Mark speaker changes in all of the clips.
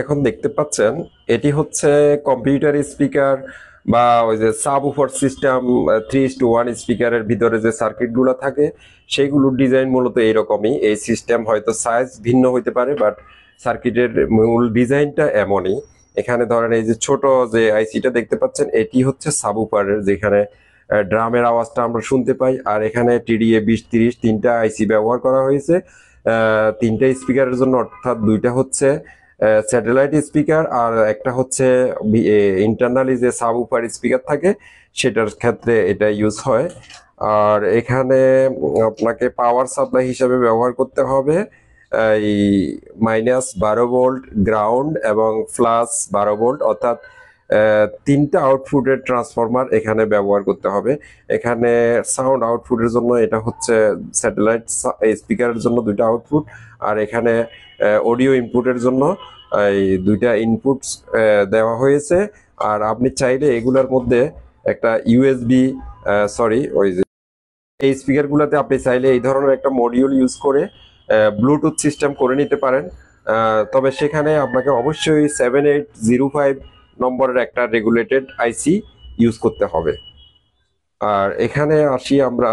Speaker 1: এখন দেখতে পাচ্ছেন এটি হচ্ছে কম্পিউটার স্পিকার বা ওই যে সাবউফার সিস্টেম 3:1 স্পিকারের ভিতরে যে সার্কিট গুলো থাকে সেইগুলোর ডিজাইন মূলত এইরকমই। এই সিস্টেম হয়তো সাইজ ভিন্ন হইতে পারে, বাট সার্কিটের মূল ডিজাইনটা এমনই। এখানে ধরেন এই যে ছোট যে আইসিটা দেখতে পাচ্ছেন এটি হচ্ছে সাবউফারের, যেখানে ড্রামের আওয়াজটা আমরা শুনতে পাই। আর এখানে টিডিএ 2030 তিনটা আইসি ব্যবহার করা হয়েছে তিনটা স্পিকারের জন্য, অর্থাৎ দুইটা হচ্ছে স্যাটেলাইট স্পিকার আর একটা হচ্ছে ইন্টারনালি যে সাবউফার স্পিকার থাকে সেটার ক্ষেত্রে এটা ইউজ হয়। আর এখানে আপনাকে পাওয়ার সাপ্লাই হিসাবে ব্যবহার করতে হবে এই -12 ভোল্ট গ্রাউন্ড এবং +12 ভোল্ট, অর্থাৎ তিনটা আউটপুটের ট্রান্সফরমার এখানে ব্যবহার করতে হবে। এখানে সাউন্ড আউটপুটের জন্য এটা হচ্ছে স্যাটেলাইট স্পিকারের জন্য দুইটা আউটপুট, আর এখানে অডিও ইনপুটের জন্য এই দুইটা ইনপুট দেওয়া হয়েছে। আর আপনি চাইলে এগুলোর মধ্যে একটা ইউএসবি সরি ওই যে এই স্পিকার গুলাতে আপনি চাইলে এই ধরনের একটা মডিউল ইউজ করে ব্লুটুথ সিস্টেম করে নিতে পারেন। তবে সেখানে আপনাকে অবশ্যই 7805 নম্বরের একটা রেগুলেটেড আইসি ইউজ করতে হবে। আর এখানে আসি আমরা,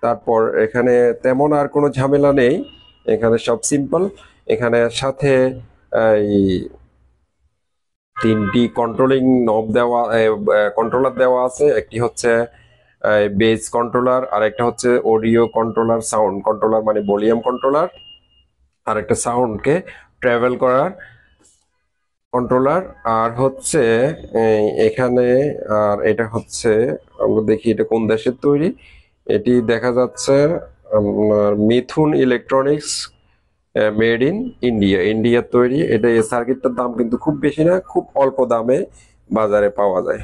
Speaker 1: তারপর এখানে তেমন আর কোনো ঝামেলা নেই, এখানে সব সিম্পল। এখানে সাথে এই তিনটি কন্ট্রোলিং নব দেওয়া কন্ট্রোলার দেওয়া আছে। একটি হচ্ছে বেস কন্ট্রোলার, আর একটা হচ্ছে অডিও কন্ট্রোলার, সাউন্ড কন্ট্রোলার মানে ভলিউম কন্ট্রোলার, আর একটা সাউন্ডকে ট্রাভেল করার কন্ট্রোলার। আর হচ্ছে এখানে, আর এটা হচ্ছে আমরা দেখি এটা কোন দেশের তৈরি। এটি দেখা যাচ্ছে আপনার মিথুন ইলেকট্রনিক্স, মেড ইন ইন্ডিয়া, ইন্ডিয়ার তৈরি। এটা এই সার্কিটটার দাম কিন্তু খুব বেশি না, খুব অল্প দামে বাজারে পাওয়া যায়।